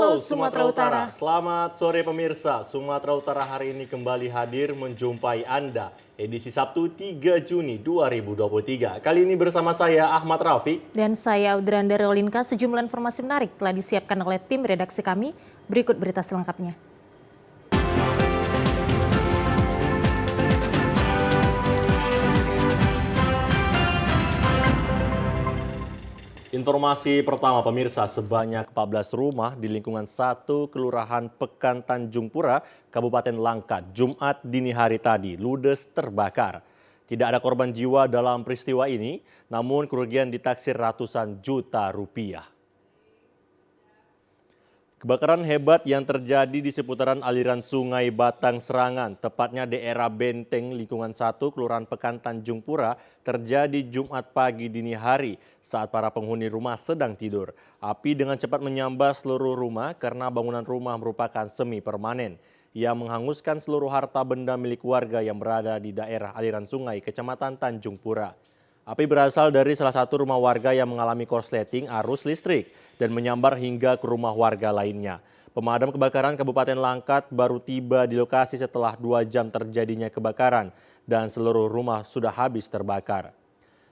Halo Sumatera Utara. Selamat sore pemirsa. Sumatera Utara hari ini kembali hadir menjumpai Anda. Edisi Sabtu 3 Juni 2023. Kali ini bersama saya Ahmad Rafi. Dan saya Audranda Rolinka. Sejumlah informasi menarik telah disiapkan oleh tim redaksi kami. Berikut berita selengkapnya. Informasi pertama pemirsa, sebanyak 14 rumah di lingkungan 1 Kelurahan Pekan Tanjung Pura, Kabupaten Langkat, Jumat dini hari tadi ludes terbakar. Tidak ada korban jiwa dalam peristiwa ini, namun kerugian ditaksir ratusan juta rupiah. Kebakaran hebat yang terjadi di seputaran aliran Sungai Batang Serangan, tepatnya daerah Benteng lingkungan 1 Kelurahan Pekan Tanjung Pura, terjadi Jumat pagi dini hari saat para penghuni rumah sedang tidur. Api dengan cepat menyambar seluruh rumah karena bangunan rumah merupakan semi permanen yang menghanguskan seluruh harta benda milik warga yang berada di daerah aliran sungai Kecamatan Tanjung Pura. Api berasal dari salah satu rumah warga yang mengalami korsleting arus listrik dan menyambar hingga ke rumah warga lainnya. Pemadam kebakaran Kabupaten Langkat baru tiba di lokasi setelah 2 jam terjadinya kebakaran dan seluruh rumah sudah habis terbakar.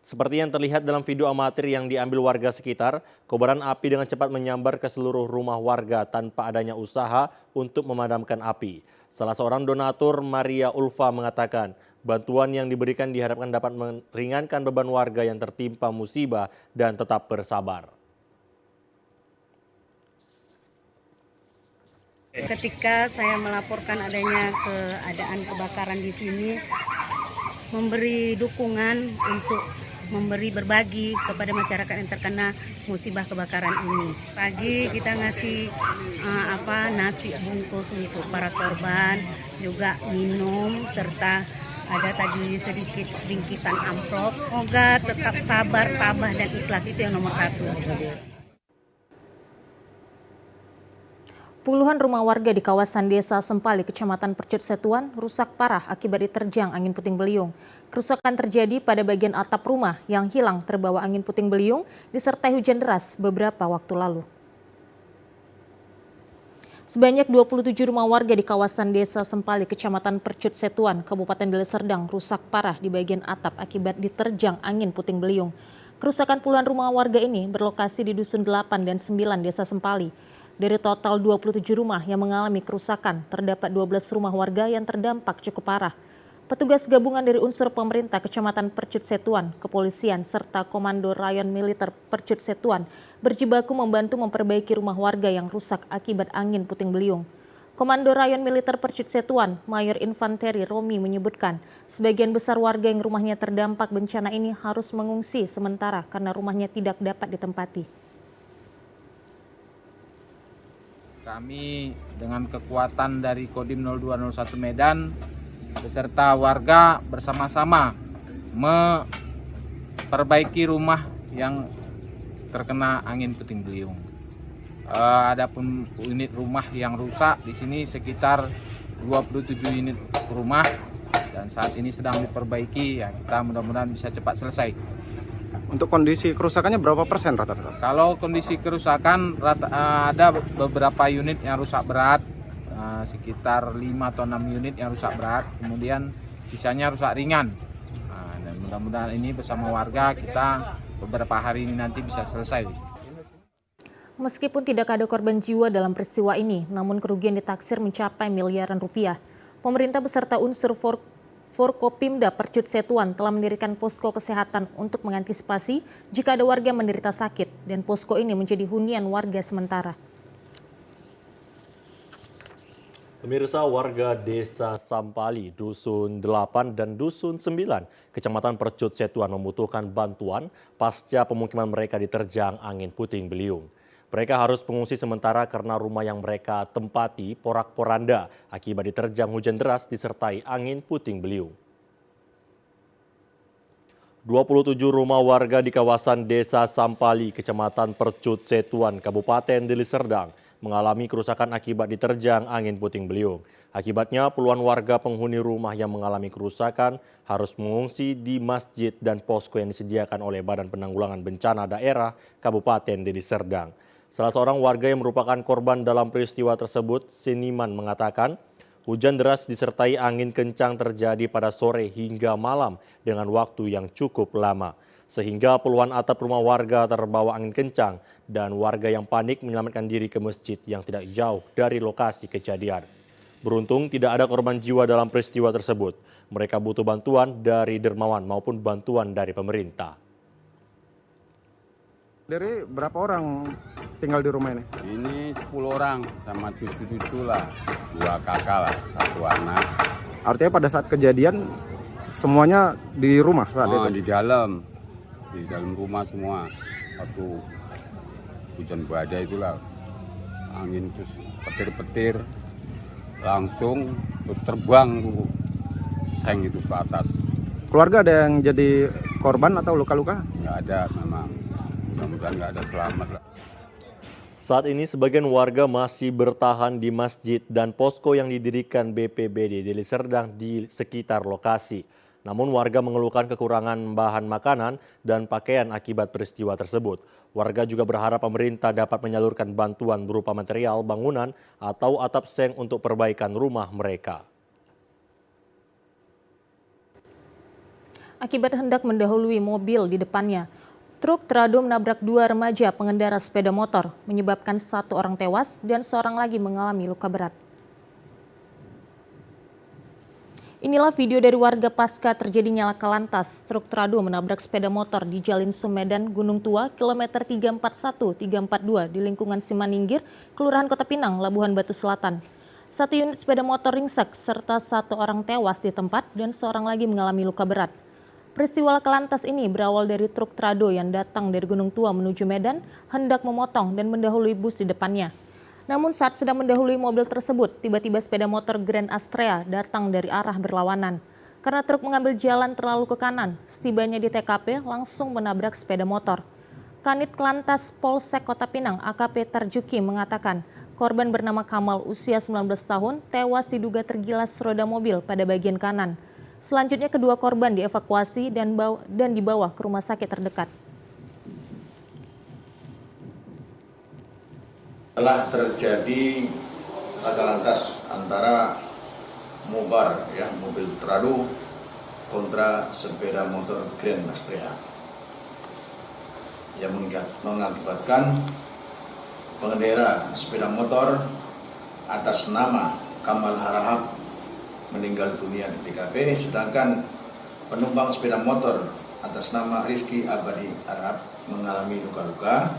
Seperti yang terlihat dalam video amatir yang diambil warga sekitar, kobaran api dengan cepat menyambar ke seluruh rumah warga tanpa adanya usaha untuk memadamkan api. Salah seorang donatur, Maria Ulfa, mengatakan bantuan yang diberikan diharapkan dapat meringankan beban warga yang tertimpa musibah dan tetap bersabar. Ketika saya melaporkan adanya keadaan kebakaran di sini, memberi dukungan untuk berbagi kepada masyarakat yang terkena musibah kebakaran ini. Pagi kita ngasih nasi bungkus untuk para korban, juga minum, serta ada tadi sedikit bingkisan amplop. Semoga tetap sabar, tabah, dan ikhlas, itu yang nomor 1. Puluhan rumah warga di kawasan Desa Sempali, Kecamatan Percut Setuan, rusak parah akibat diterjang angin puting beliung. Kerusakan terjadi pada bagian atap rumah yang hilang terbawa angin puting beliung disertai hujan deras beberapa waktu lalu. Sebanyak 27 rumah warga di kawasan Desa Sempali, Kecamatan Percut Setuan, Kabupaten Deli Serdang rusak parah di bagian atap akibat diterjang angin puting beliung. Kerusakan puluhan rumah warga ini berlokasi di Dusun 8 dan 9 Desa Sempali. Dari total 27 rumah yang mengalami kerusakan, terdapat 12 rumah warga yang terdampak cukup parah. Petugas gabungan dari unsur pemerintah Kecamatan Percut Setuan, kepolisian, serta Komando Rayon Militer Percut Setuan berjibaku membantu memperbaiki rumah warga yang rusak akibat angin puting beliung. Komando Rayon Militer Percut Setuan, Mayor Infanteri Romi menyebutkan, sebagian besar warga yang rumahnya terdampak bencana ini harus mengungsi sementara karena rumahnya tidak dapat ditempati. Kami dengan kekuatan dari Kodim 0201 Medan beserta warga bersama-sama memperbaiki rumah yang terkena angin puting beliung. Adapun unit rumah yang rusak di sini sekitar 27 unit rumah dan saat ini sedang diperbaiki, ya kita mudah-mudahan bisa cepat selesai. Untuk kondisi kerusakannya berapa persen rata-rata? Kalau kondisi kerusakan ada beberapa unit yang rusak berat, sekitar 5 atau 6 unit yang rusak berat, kemudian sisanya rusak ringan. Dan mudah-mudahan ini bersama warga kita beberapa hari ini nanti bisa selesai. Meskipun tidak ada korban jiwa dalam peristiwa ini, namun kerugian ditaksir mencapai miliaran rupiah. Pemerintah beserta unsur Forkopimda Percut Setuan telah mendirikan posko kesehatan untuk mengantisipasi jika ada warga menderita sakit, dan posko ini menjadi hunian warga sementara. Pemirsa, warga Desa Sampali, Dusun 8 dan Dusun 9, Kecamatan Percut Setuan membutuhkan bantuan pasca pemukiman mereka diterjang angin puting beliung. Mereka harus mengungsi sementara karena rumah yang mereka tempati porak-poranda akibat diterjang hujan deras disertai angin puting beliung. 27 rumah warga di kawasan Desa Sampali, Kecamatan Percut Setuan, Kabupaten Deli Serdang mengalami kerusakan akibat diterjang angin puting beliung. Akibatnya puluhan warga penghuni rumah yang mengalami kerusakan harus mengungsi di masjid dan posko yang disediakan oleh Badan Penanggulangan Bencana Daerah Kabupaten Deli Serdang. Salah seorang warga yang merupakan korban dalam peristiwa tersebut, Seniman, mengatakan hujan deras disertai angin kencang terjadi pada sore hingga malam dengan waktu yang cukup lama. Sehingga puluhan atap rumah warga terbawa angin kencang dan warga yang panik menyelamatkan diri ke masjid yang tidak jauh dari lokasi kejadian. Beruntung tidak ada korban jiwa dalam peristiwa tersebut. Mereka butuh bantuan dari dermawan maupun bantuan dari pemerintah. Dari berapa orang tinggal di rumah ini? Ini 10 orang sama cucu-cucu lah, 2 kakak lah, 1 anak. Artinya pada saat kejadian semuanya di rumah saat itu? Di dalam rumah semua. Waktu hujan badai itulah, angin terus petir-petir, langsung terus terbang tuh seng itu ke atas. Keluarga ada yang jadi korban atau luka-luka? Nggak ada memang, mudah-mudahan nggak ada, selamat lah. Saat ini sebagian warga masih bertahan di masjid dan posko yang didirikan BPBD Deli Serdang di sekitar lokasi. Namun warga mengeluhkan kekurangan bahan makanan dan pakaian akibat peristiwa tersebut. Warga juga berharap pemerintah dapat menyalurkan bantuan berupa material bangunan atau atap seng untuk perbaikan rumah mereka. Akibat hendak mendahului mobil di depannya, truk teradu menabrak 2 remaja pengendara sepeda motor, menyebabkan 1 orang tewas dan 1 orang lagi mengalami luka berat. Inilah video dari warga pasca terjadinya laka lantas. Truk teradu menabrak sepeda motor di Jalan Sumedan, Gunung Tua, kilometer 341-342 di lingkungan Simaningkir, Kelurahan Kota Pinang, Labuhan Batu Selatan. 1 unit sepeda motor ringsek serta 1 orang tewas di tempat dan 1 orang lagi mengalami luka berat. Peristiwa laka lantas ini berawal dari truk trado yang datang dari Gunung Tua menuju Medan, hendak memotong dan mendahului bus di depannya. Namun saat sedang mendahului mobil tersebut, tiba-tiba sepeda motor Grand Astrea datang dari arah berlawanan. Karena truk mengambil jalan terlalu ke kanan, setibanya di TKP langsung menabrak sepeda motor. Kanit Lantas Polsek Kota Pinang AKP Tarjuki mengatakan, korban bernama Kamal usia 19 tahun tewas diduga tergilas roda mobil pada bagian kanan. Selanjutnya kedua korban dievakuasi dan dibawa ke rumah sakit terdekat. Telah terjadi laka lantas antara Mobar, mobil teradu kontra sepeda motor Grand Astrea yang mengakibatkan pengendara sepeda motor atas nama Kamal Harahap meninggal dunia di TKP, sedangkan penumpang sepeda motor atas nama Rizky Abadi Harahap mengalami luka-luka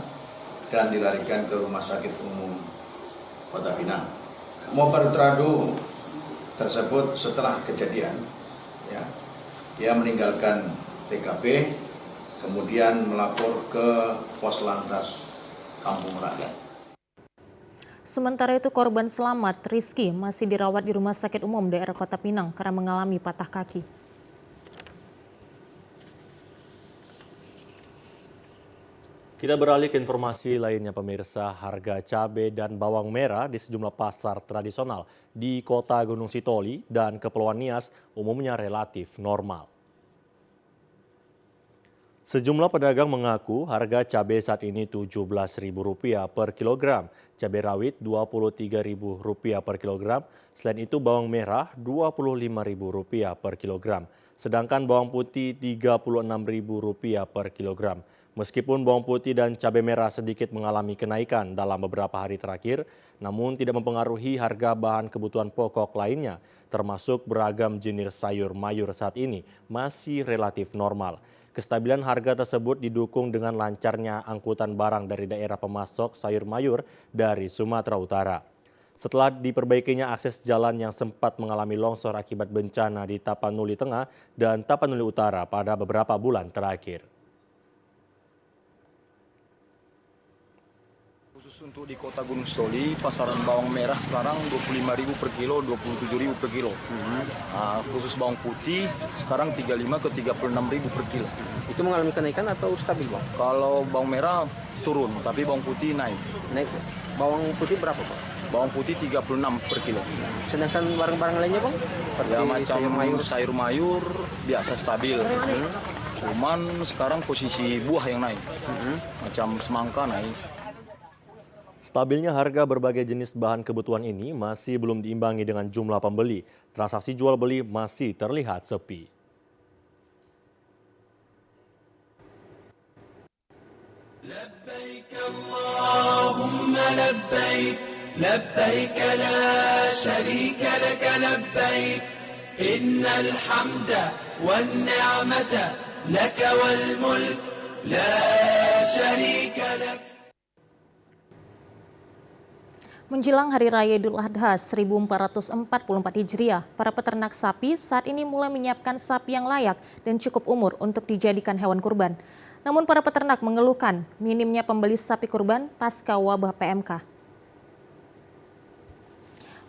dan dilarikan ke Rumah Sakit Umum Kota Pinang. Mobil teradu tersebut setelah kejadian, dia meninggalkan TKP, kemudian melapor ke Pos Lantas Kampung Rakyat. Sementara itu korban selamat, Rizky, masih dirawat di Rumah Sakit Umum Daerah Kota Pinang karena mengalami patah kaki. Kita beralih ke informasi lainnya pemirsa. Harga cabai dan bawang merah di sejumlah pasar tradisional di Kota Gunung Sitoli dan Kepulauan Nias umumnya relatif normal. Sejumlah pedagang mengaku harga cabai saat ini Rp17.000 per kilogram, cabai rawit Rp23.000 per kilogram, selain itu bawang merah Rp25.000 per kilogram, sedangkan bawang putih Rp36.000 per kilogram. Meskipun bawang putih dan cabai merah sedikit mengalami kenaikan dalam beberapa hari terakhir, namun tidak mempengaruhi harga bahan kebutuhan pokok lainnya, termasuk beragam jenis sayur mayur saat ini masih relatif normal. Kestabilan harga tersebut didukung dengan lancarnya angkutan barang dari daerah pemasok sayur mayur dari Sumatera Utara. Setelah diperbaikinya akses jalan yang sempat mengalami longsor akibat bencana di Tapanuli Tengah dan Tapanuli Utara pada beberapa bulan terakhir. Untuk di Kota Gunung Sitoli, pasaran bawang merah sekarang Rp25.000 per kilo, Rp27.000 per kilo. Khusus bawang putih sekarang Rp35.000 ke Rp36.000 per kilo. Itu mengalami kenaikan atau stabil, Bang? Kalau bawang merah turun, tapi bawang putih naik. Naik. Bawang putih berapa, Bang? Bawang putih Rp36 per kilo. Sedangkan barang-barang lainnya, Bang? Seperti Ya macam sayur mayur biasa stabil. Cuman sekarang posisi buah yang naik. Macam semangka naik. Stabilnya harga berbagai jenis bahan kebutuhan ini masih belum diimbangi dengan jumlah pembeli. Transaksi jual beli masih terlihat sepi. لبيك اللهم لبيك لبيك لا شريك لك لبيك إن الحمد والنعمة لك والملك لا شريك لك. Menjelang Hari Raya Idul Adha 1444 Hijriah, para peternak sapi saat ini mulai menyiapkan sapi yang layak dan cukup umur untuk dijadikan hewan kurban. Namun para peternak mengeluhkan minimnya pembeli sapi kurban pasca wabah PMK.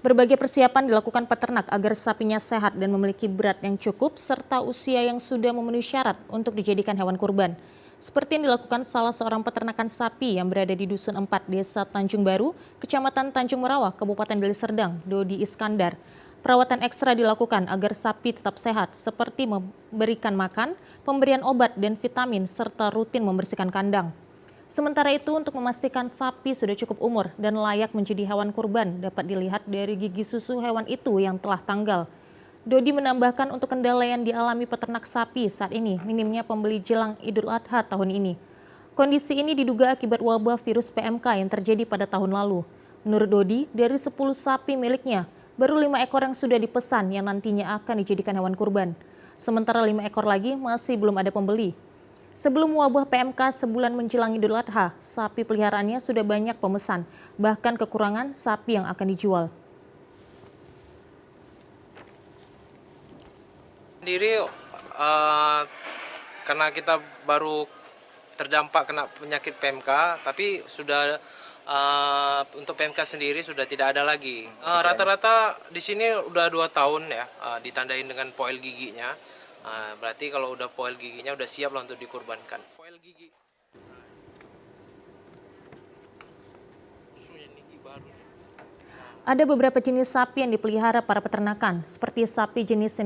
Berbagai persiapan dilakukan peternak agar sapinya sehat dan memiliki berat yang cukup serta usia yang sudah memenuhi syarat untuk dijadikan hewan kurban. Seperti yang dilakukan salah seorang peternakan sapi yang berada di Dusun 4, Desa Tanjung Baru, Kecamatan Tanjung Merawah, Kabupaten Deli Serdang, Dodi Iskandar. Perawatan ekstra dilakukan agar sapi tetap sehat, seperti memberikan makan, pemberian obat dan vitamin, serta rutin membersihkan kandang. Sementara itu, untuk memastikan sapi sudah cukup umur dan layak menjadi hewan kurban, dapat dilihat dari gigi susu hewan itu yang telah tanggal. Dodi menambahkan untuk kendala yang dialami peternak sapi saat ini minimnya pembeli jelang Idul Adha tahun ini. Kondisi ini diduga akibat wabah virus PMK yang terjadi pada tahun lalu. Menurut Dodi, dari 10 sapi miliknya, baru 5 ekor yang sudah dipesan yang nantinya akan dijadikan hewan kurban. Sementara 5 ekor lagi masih belum ada pembeli. Sebelum wabah PMK sebulan menjelang Idul Adha, sapi peliharaannya sudah banyak pemesan, bahkan kekurangan sapi yang akan dijual. Sendiri karena kita baru terdampak kena penyakit PMK, tapi sudah untuk PMK sendiri sudah tidak ada lagi. Rata-rata di sini udah 2 tahun ya, ditandain dengan poel giginya. Berarti kalau udah poel giginya udah siap lah untuk dikurbankan. Poel gigi. Ada beberapa jenis sapi yang dipelihara para peternakan, seperti sapi jenis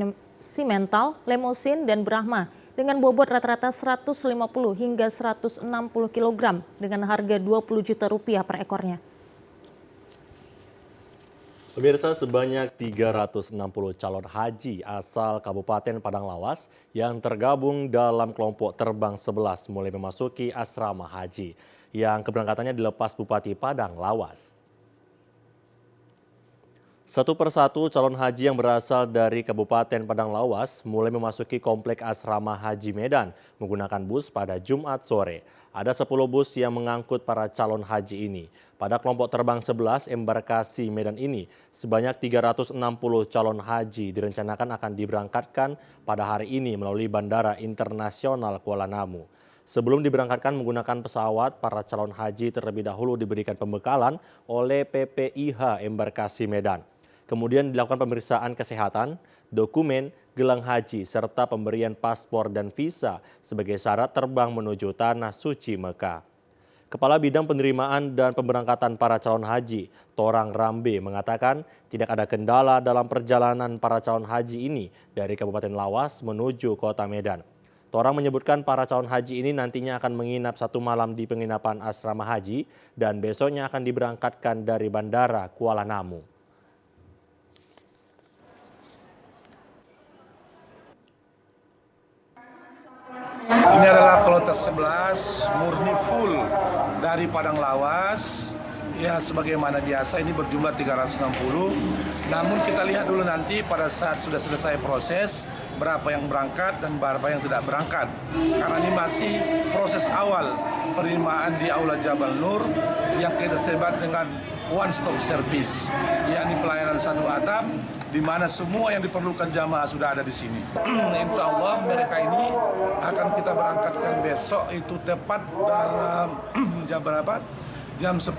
simental, lemosin, dan brahma, dengan bobot rata-rata 150 hingga 160 kg dengan harga 20 juta rupiah per ekornya. Pemirsa, sebanyak 360 calon haji asal Kabupaten Padang Lawas yang tergabung dalam kelompok terbang 11 mulai memasuki asrama haji yang keberangkatannya dilepas Bupati Padang Lawas. Satu persatu calon haji yang berasal dari Kabupaten Padang Lawas mulai memasuki komplek asrama Haji Medan menggunakan bus pada Jumat sore. Ada 10 bus yang mengangkut para calon haji ini. Pada kelompok terbang 11 embarkasi Medan ini, sebanyak 360 calon haji direncanakan akan diberangkatkan pada hari ini melalui Bandara Internasional Kuala Namu. Sebelum diberangkatkan menggunakan pesawat, para calon haji terlebih dahulu diberikan pembekalan oleh PPIH embarkasi Medan. Kemudian dilakukan pemeriksaan kesehatan, dokumen, gelang haji, serta pemberian paspor dan visa sebagai syarat terbang menuju Tanah Suci Mekah. Kepala Bidang Penerimaan dan Pemberangkatan para calon haji, Torang Rambe, mengatakan tidak ada kendala dalam perjalanan para calon haji ini dari Kabupaten Lawas menuju Kota Medan. Torang menyebutkan para calon haji ini nantinya akan menginap 1 malam di penginapan asrama haji dan besoknya akan diberangkatkan dari Bandara Kuala Namu. Ini adalah kloter 11 murni full dari Padang Lawas. Ya, sebagaimana biasa ini berjumlah 360. Namun kita lihat dulu nanti pada saat sudah selesai proses berapa yang berangkat dan berapa yang tidak berangkat. Karena ini masih proses awal penerimaan di Aula Jabal Nur yang kita sebut dengan one stop service, yakni pelayanan satu atap di mana semua yang diperlukan jamaah sudah ada di sini. Insya Allah mereka ini akan kita berangkatkan besok itu tepat dalam jam berapa? Jam 10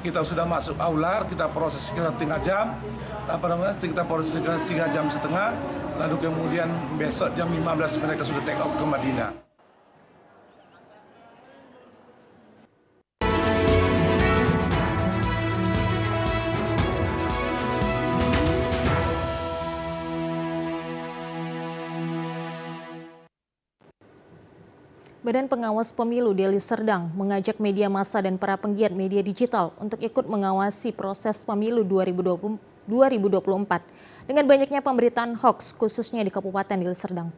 kita sudah masuk aula, kita proses sekitar 3 jam. Kita proses sekitar 3 jam setengah, lalu kemudian besok jam 15 mereka sudah take off ke Madinah. Badan Pengawas Pemilu Deli Serdang mengajak media massa dan para penggiat media digital untuk ikut mengawasi proses pemilu 2024 dengan banyaknya pemberitaan hoaks khususnya di Kabupaten Deli Serdang.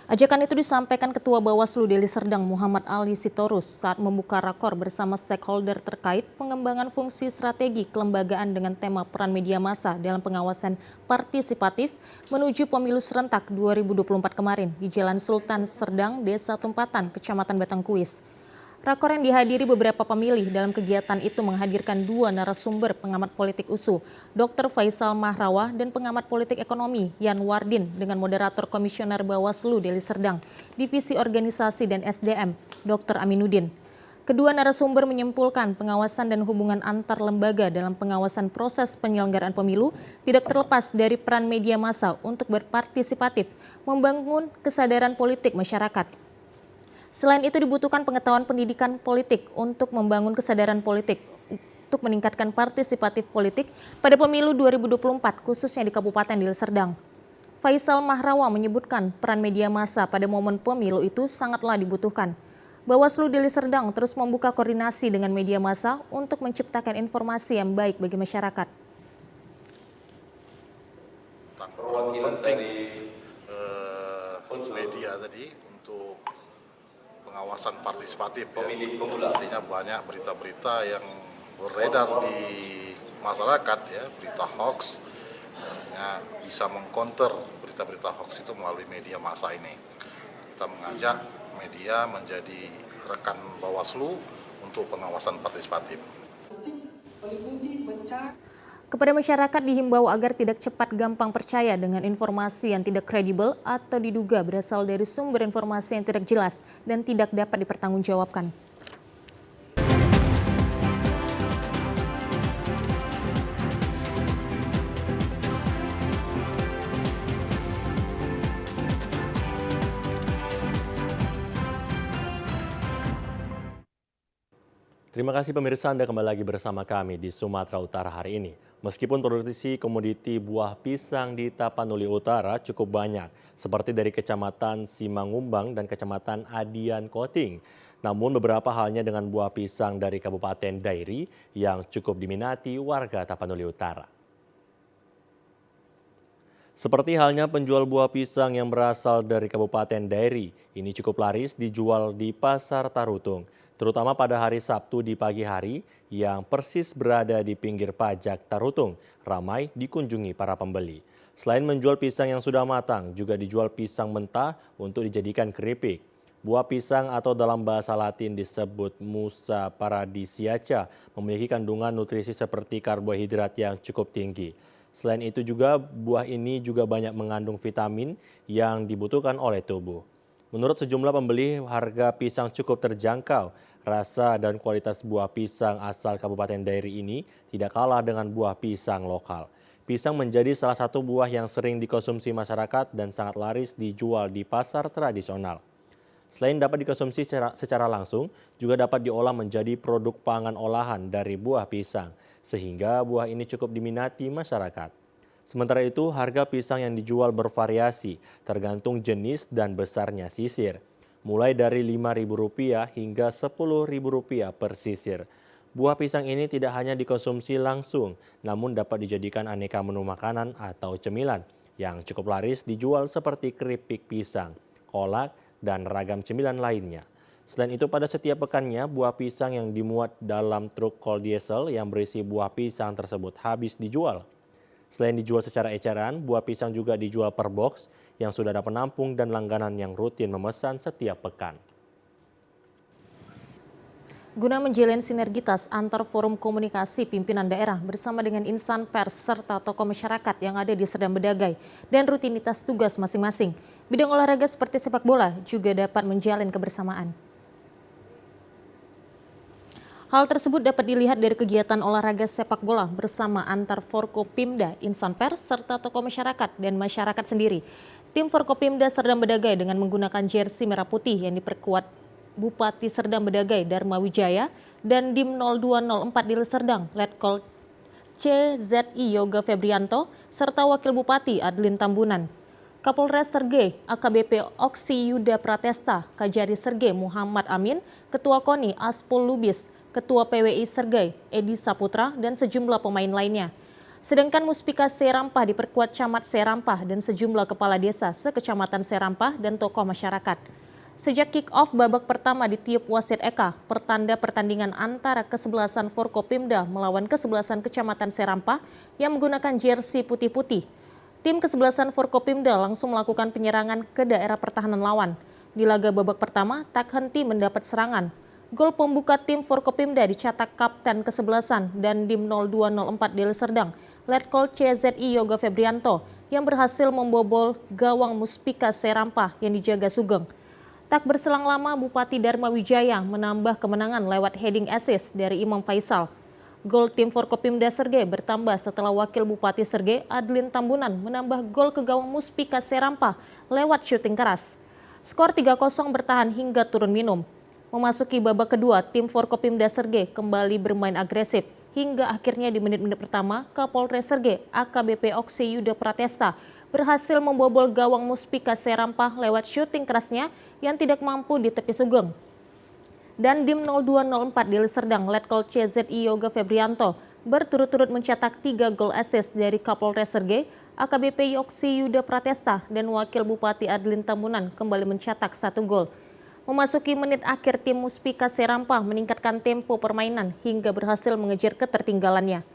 Ajakan itu disampaikan Ketua Bawaslu Deli Serdang Muhammad Ali Sitorus saat membuka rakor bersama stakeholder terkait pengembangan fungsi strategi kelembagaan dengan tema peran media massa dalam pengawasan partisipatif menuju pemilu serentak 2024 kemarin di Jalan Sultan Serdang, Desa Tumpatan, Kecamatan Batangkuis. Rakor yang dihadiri beberapa pemilih dalam kegiatan itu menghadirkan dua narasumber pengamat politik USU, Dr. Faisal Mahrawa dan pengamat politik ekonomi Yan Wardin dengan moderator Komisioner Bawaslu Deli Serdang, Divisi Organisasi dan SDM, Dr. Aminuddin. Kedua narasumber menyimpulkan pengawasan dan hubungan antar lembaga dalam pengawasan proses penyelenggaraan pemilu tidak terlepas dari peran media massa untuk berpartisipatif, membangun kesadaran politik masyarakat. Selain itu dibutuhkan pengetahuan pendidikan politik untuk membangun kesadaran politik untuk meningkatkan partisipatif politik pada pemilu 2024 khususnya di Kabupaten Deli Serdang. Faisal Mahrawa menyebutkan peran media massa pada momen pemilu itu sangatlah dibutuhkan. Bawaslu Deli Serdang terus membuka koordinasi dengan media massa untuk menciptakan informasi yang baik bagi masyarakat. Perwakilan dari media tadi untuk pengawasan partisipatif pemilih pemula. Artinya banyak berita-berita yang beredar di masyarakat ya, berita hoax. Artinya bisa mengcounter berita-berita hoax itu melalui media massa ini. Kita mengajak media menjadi rekan Bawaslu untuk pengawasan partisipatif. Kepada masyarakat dihimbau agar tidak cepat gampang percaya dengan informasi yang tidak kredibel atau diduga berasal dari sumber informasi yang tidak jelas dan tidak dapat dipertanggungjawabkan. Terima kasih pemirsa, Anda kembali lagi bersama kami di Sumatera Utara hari ini. Meskipun produksi komoditi buah pisang di Tapanuli Utara cukup banyak, seperti dari Kecamatan Simangumbang dan Kecamatan Adian Koting. Namun beberapa halnya dengan buah pisang dari Kabupaten Dairi yang cukup diminati warga Tapanuli Utara. Seperti halnya penjual buah pisang yang berasal dari Kabupaten Dairi, ini cukup laris dijual di Pasar Tarutung, terutama pada hari Sabtu di pagi hari yang persis berada di pinggir pajak Tarutung, ramai dikunjungi para pembeli. Selain menjual pisang yang sudah matang, juga dijual pisang mentah untuk dijadikan keripik. Buah pisang atau dalam bahasa Latin disebut Musa paradisiaca memiliki kandungan nutrisi seperti karbohidrat yang cukup tinggi. Selain itu juga buah ini juga banyak mengandung vitamin yang dibutuhkan oleh tubuh. Menurut sejumlah pembeli, harga pisang cukup terjangkau. Rasa dan kualitas buah pisang asal Kabupaten Dairi ini tidak kalah dengan buah pisang lokal. Pisang menjadi salah satu buah yang sering dikonsumsi masyarakat dan sangat laris dijual di pasar tradisional. Selain dapat dikonsumsi secara langsung, juga dapat diolah menjadi produk pangan olahan dari buah pisang, sehingga buah ini cukup diminati masyarakat. Sementara itu, harga pisang yang dijual bervariasi, tergantung jenis dan besarnya sisir. Mulai dari Rp5.000 hingga Rp10.000 per sisir. Buah pisang ini tidak hanya dikonsumsi langsung, namun dapat dijadikan aneka menu makanan atau cemilan yang cukup laris dijual seperti keripik pisang, kolak, dan ragam cemilan lainnya. Selain itu, pada setiap pekannya, buah pisang yang dimuat dalam truk kol diesel yang berisi buah pisang tersebut habis dijual. Selain dijual secara eceran, buah pisang juga dijual per box yang sudah ada penampung dan langganan yang rutin memesan setiap pekan. Guna menjalin sinergitas antar forum komunikasi pimpinan daerah bersama dengan insan pers serta tokoh masyarakat yang ada di Serdang Bedagai dan rutinitas tugas masing-masing, bidang olahraga seperti sepak bola juga dapat menjalin kebersamaan. Hal tersebut dapat dilihat dari kegiatan olahraga sepak bola bersama antar Forkopimda, insan pers, serta tokoh masyarakat dan masyarakat sendiri. Tim Forkopimda Serdang Bedagai dengan menggunakan jersey merah putih yang diperkuat Bupati Serdang Bedagai Dharma Wijaya dan Dim 0204 Deli Serdang, Letkol CZI Yoga Febrianto, serta Wakil Bupati Adlin Tambunan. Kapolres Srge AKBP Oksi Yuda Pratesta, Kajari Srge Muhammad Amin, Ketua KONI Aspul Lubis, Ketua PWI Srge Edi Saputra, dan sejumlah pemain lainnya. Sedangkan Muspika Serampah diperkuat Camat Serampah dan sejumlah kepala desa sekecamatan Serampah dan tokoh masyarakat. Sejak kick-off babak pertama ditiup wasit Eka, pertanda pertandingan antara kesebelasan Forkopimda melawan kesebelasan Kecamatan Serampah yang menggunakan jersey putih-putih. Tim kesebelasan Forkopimda langsung melakukan penyerangan ke daerah pertahanan lawan. Di laga babak pertama, tak henti mendapat serangan. Gol pembuka tim Forkopimda dicetak kapten kesebelasan dan Dim 0204 Deli Serdang, Letkol CZI Yoga Febrianto, yang berhasil membobol gawang Muspika Serampah yang dijaga Sugeng. Tak berselang lama, Bupati Dharma Wijaya menambah kemenangan lewat heading assist dari Imam Faisal. Gol tim Forkopimda Srge bertambah setelah Wakil Bupati Srge Adlin Tambunan menambah gol ke gawang Muspika Serampah lewat syuting keras. Skor 3-0 bertahan hingga turun minum. Memasuki babak kedua, tim Forkopimda Srge kembali bermain agresif hingga akhirnya di menit-menit pertama Kapolres Srge AKBP Oksi Yuda Pratesta berhasil membobol gawang Muspika Serampah lewat syuting kerasnya yang tidak mampu di tepi Sugeng. Dan Dim 0204 Deli Serdang Letkol CZI Yoga Febrianto berturut-turut mencetak 3 gol assist dari Kapolres Srge AKBP Oksi Yuda Pratesta dan Wakil Bupati Adlin Tambunan kembali mencetak 1 gol. Memasuki menit akhir, tim Muspika Serampah meningkatkan tempo permainan hingga berhasil mengejar ketertinggalannya.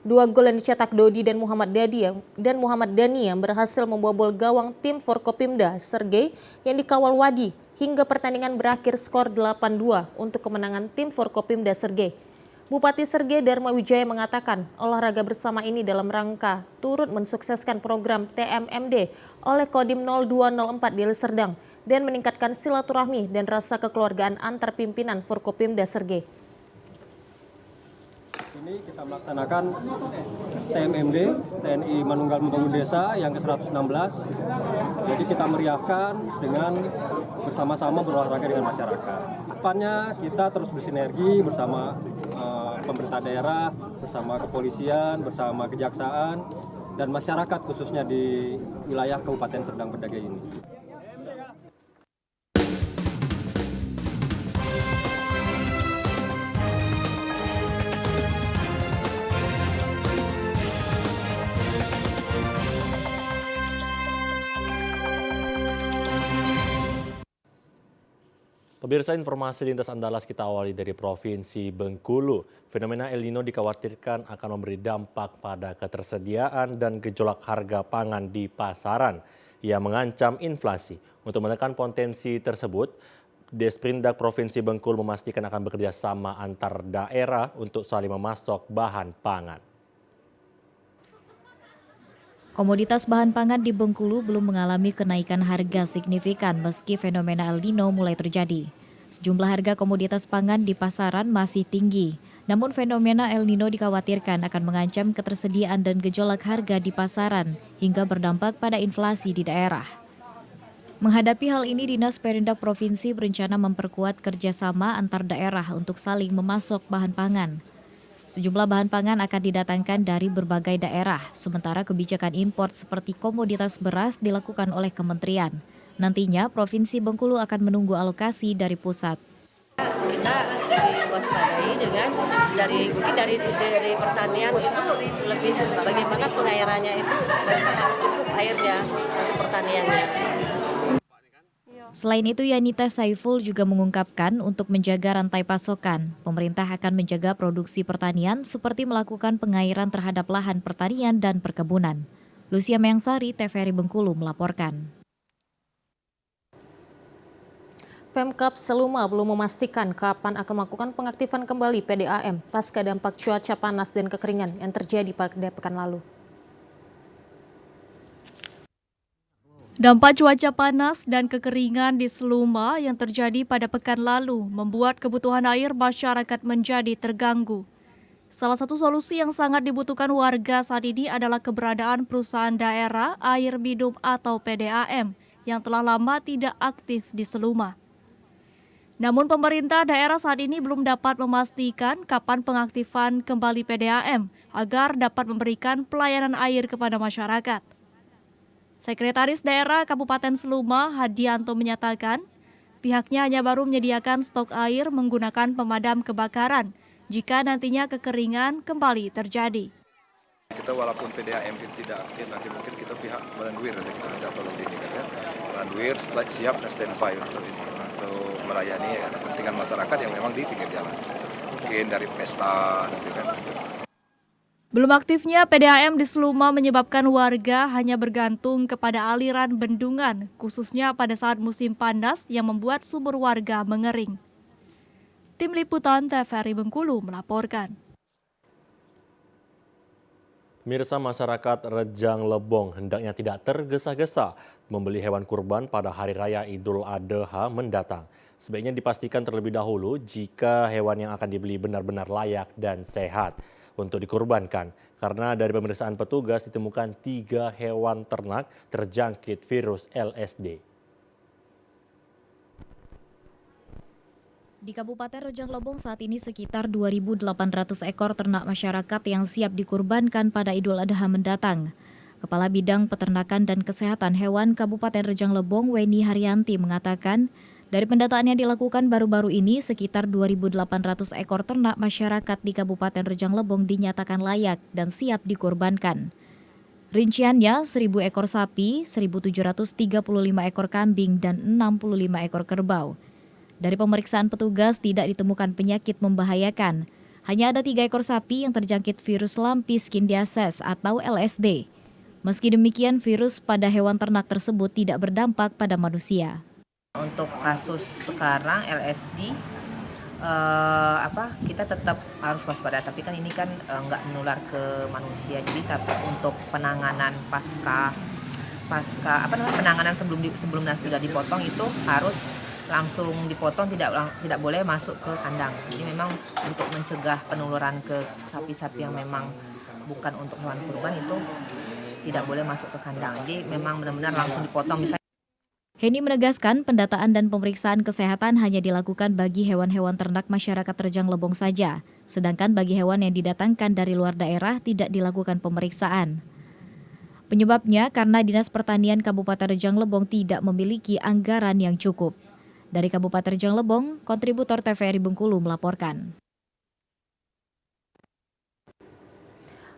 2 gol yang dicetak Dodi dan Muhammad Dani yang berhasil membobol gawang tim Forkopimda Srge yang dikawal Wadi hingga pertandingan berakhir skor 8-2 untuk kemenangan tim Forkopimda Srge. Bupati Srge Dharma Wijaya mengatakan olahraga bersama ini dalam rangka turut mensukseskan program TMMD oleh Kodim 0204 Deli Serdang dan meningkatkan silaturahmi dan rasa kekeluargaan antar pimpinan Forkopimda Srge. Ini kita melaksanakan TMMD, TNI Manunggal Membangun Desa yang ke-116. Jadi kita meriahkan dengan bersama-sama berolahraga dengan masyarakat. Depannya kita terus bersinergi bersama pemerintah daerah, bersama kepolisian, bersama kejaksaan, dan masyarakat khususnya di wilayah Kabupaten Serdang Bedagai ini. Pemirsa, informasi lintas Andalas kita awali dari Provinsi Bengkulu. Fenomena El Nino dikhawatirkan akan memberi dampak pada ketersediaan dan gejolak harga pangan di pasaran yang mengancam inflasi. Untuk menekan potensi tersebut, Desprindak Provinsi Bengkulu memastikan akan bekerja sama antar daerah untuk saling memasok bahan pangan. Komoditas bahan pangan di Bengkulu belum mengalami kenaikan harga signifikan meski fenomena El Nino mulai terjadi. Sejumlah harga komoditas pangan di pasaran masih tinggi, namun fenomena El Nino dikhawatirkan akan mengancam ketersediaan dan gejolak harga di pasaran hingga berdampak pada inflasi di daerah. Menghadapi hal ini, Dinas Perindak Provinsi berencana memperkuat kerjasama antar daerah untuk saling memasok bahan pangan. Sejumlah bahan pangan akan didatangkan dari berbagai daerah, sementara kebijakan impor seperti komoditas beras dilakukan oleh kementerian. Nantinya, Provinsi Bengkulu akan menunggu alokasi dari pusat. Kita diwaspadai dengan dari pertanian itu lebih bagaimana pengairannya itu harus cukup airnya untuk pertaniannya. Selain itu, Yanita Saiful juga mengungkapkan untuk menjaga rantai pasokan, pemerintah akan menjaga produksi pertanian seperti melakukan pengairan terhadap lahan pertanian dan perkebunan. Lucia Mengsari, TVRI Bengkulu melaporkan. Pemkab Seluma belum memastikan kapan akan melakukan pengaktifan kembali PDAM pasca dampak cuaca panas dan kekeringan yang terjadi pada pekan lalu. Dampak cuaca panas dan kekeringan di Seluma yang terjadi pada pekan lalu membuat kebutuhan air masyarakat menjadi terganggu. Salah satu solusi yang sangat dibutuhkan warga saat ini adalah keberadaan perusahaan daerah air minum atau PDAM yang telah lama tidak aktif di Seluma. Namun pemerintah daerah saat ini belum dapat memastikan kapan pengaktifan kembali PDAM agar dapat memberikan pelayanan air kepada masyarakat. Sekretaris Daerah Kabupaten Seluma, Hadianto, menyatakan pihaknya hanya baru menyediakan stok air menggunakan pemadam kebakaran jika nantinya kekeringan kembali terjadi. Kita walaupun PDAM kita tidak aktif, nanti mungkin kita pihak Balandwir nanti kita minta tolong ini kan ya. Balandwir siap dan standby untuk melayani kepentingan masyarakat yang memang di pinggir jalan. Mungkin dari pesta nanti kan. Belum aktifnya PDAM di Seluma menyebabkan warga hanya bergantung kepada aliran bendungan, khususnya pada saat musim panas yang membuat sumur warga mengering. Tim Liputan TVRI Bengkulu melaporkan. Pemirsa, masyarakat Rejang Lebong hendaknya tidak tergesa-gesa membeli hewan kurban pada Hari Raya Idul Adha mendatang. Sebaiknya dipastikan terlebih dahulu jika hewan yang akan dibeli benar-benar layak dan sehat untuk dikurbankan. Karena dari pemeriksaan petugas ditemukan 3 hewan ternak terjangkit virus LSD. Di Kabupaten Rejang Lebong saat ini sekitar 2.800 ekor ternak masyarakat yang siap dikurbankan pada Idul Adha mendatang. Kepala Bidang Peternakan dan Kesehatan Hewan Kabupaten Rejang Lebong, Weni Haryanti, mengatakan dari pendataan yang dilakukan baru-baru ini sekitar 2.800 ekor ternak masyarakat di Kabupaten Rejang Lebong dinyatakan layak dan siap dikurbankan. Rinciannya 1.000 ekor sapi, 1.735 ekor kambing, dan 65 ekor kerbau. Dari pemeriksaan petugas tidak ditemukan penyakit membahayakan. Hanya ada 3 ekor sapi yang terjangkit virus lampiskindiasis atau LSD. Meski demikian, virus pada hewan ternak tersebut tidak berdampak pada manusia. Untuk kasus sekarang LSD, kita tetap harus waspada. Tapi kan ini kan nggak menular ke manusia. Jadi untuk penanganan penanganan sebelum sudah dipotong itu harus langsung dipotong, tidak boleh masuk ke kandang. Jadi memang untuk mencegah penularan ke sapi-sapi yang memang bukan untuk hewan kurban itu tidak boleh masuk ke kandang. Jadi memang benar-benar langsung dipotong. Misalnya Heni menegaskan pendataan dan pemeriksaan kesehatan hanya dilakukan bagi hewan-hewan ternak masyarakat Rejang Lebong saja. Sedangkan bagi hewan yang didatangkan dari luar daerah tidak dilakukan pemeriksaan. Penyebabnya karena Dinas Pertanian Kabupaten Rejang Lebong tidak memiliki anggaran yang cukup. Dari Kabupaten Rejang Lebong, kontributor TVRI Bengkulu melaporkan.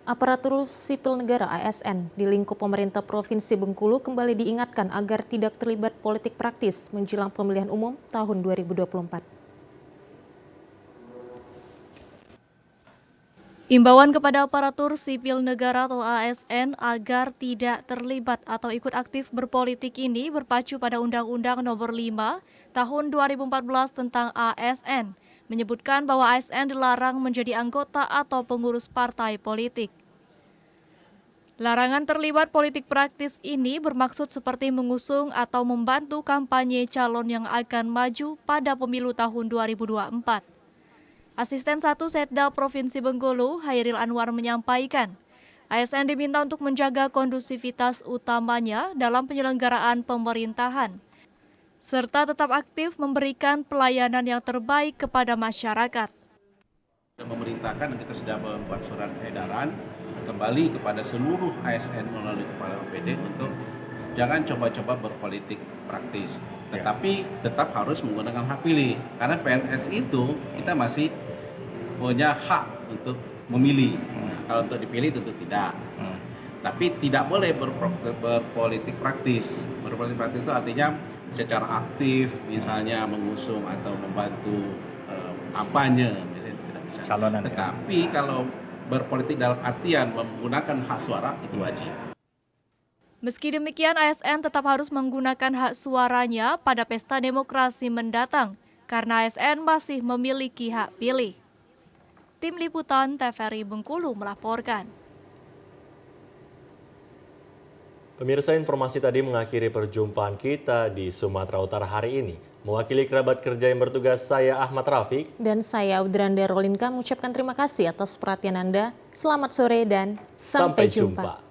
Aparatur sipil negara ASN di lingkup pemerintah Provinsi Bengkulu kembali diingatkan agar tidak terlibat politik praktis menjelang pemilihan umum tahun 2024. Imbauan kepada aparatur sipil negara atau ASN agar tidak terlibat atau ikut aktif berpolitik ini berpacu pada Undang-Undang Nomor 5 Tahun 2014 tentang ASN, menyebutkan bahwa ASN dilarang menjadi anggota atau pengurus partai politik. Larangan terlibat politik praktis ini bermaksud seperti mengusung atau membantu kampanye calon yang akan maju pada pemilu tahun 2024. Asisten 1 Setda Provinsi Bengkulu, Hairil Anwar, menyampaikan, ASN diminta untuk menjaga kondusivitas utamanya dalam penyelenggaraan pemerintahan, serta tetap aktif memberikan pelayanan yang terbaik kepada masyarakat. Memerintahkan dan kita sudah membuat surat edaran kembali kepada seluruh ASN melalui Kepala OPD untuk jangan coba-coba berpolitik praktis, tetapi tetap harus menggunakan hak pilih. Karena PNS itu kita masih punya hak untuk memilih. Kalau untuk dipilih tentu tidak. Tapi tidak boleh berpolitik praktis. Berpolitik praktis itu artinya secara aktif, misalnya mengusung atau membantu kampanye, misalnya tidak bisa. Tetapi kalau berpolitik dalam artian menggunakan hak suara itu wajib. Meski demikian, ASN tetap harus menggunakan hak suaranya pada pesta demokrasi mendatang, karena ASN masih memiliki hak pilih. Tim Liputan TVRI Bengkulu melaporkan. Pemirsa, informasi tadi mengakhiri perjumpaan kita di Sumatera Utara hari ini. Mewakili kerabat kerja yang bertugas, saya Ahmad Rafiq. Dan saya Audrandar Rolinka mengucapkan terima kasih atas perhatian Anda. Selamat sore dan sampai jumpa.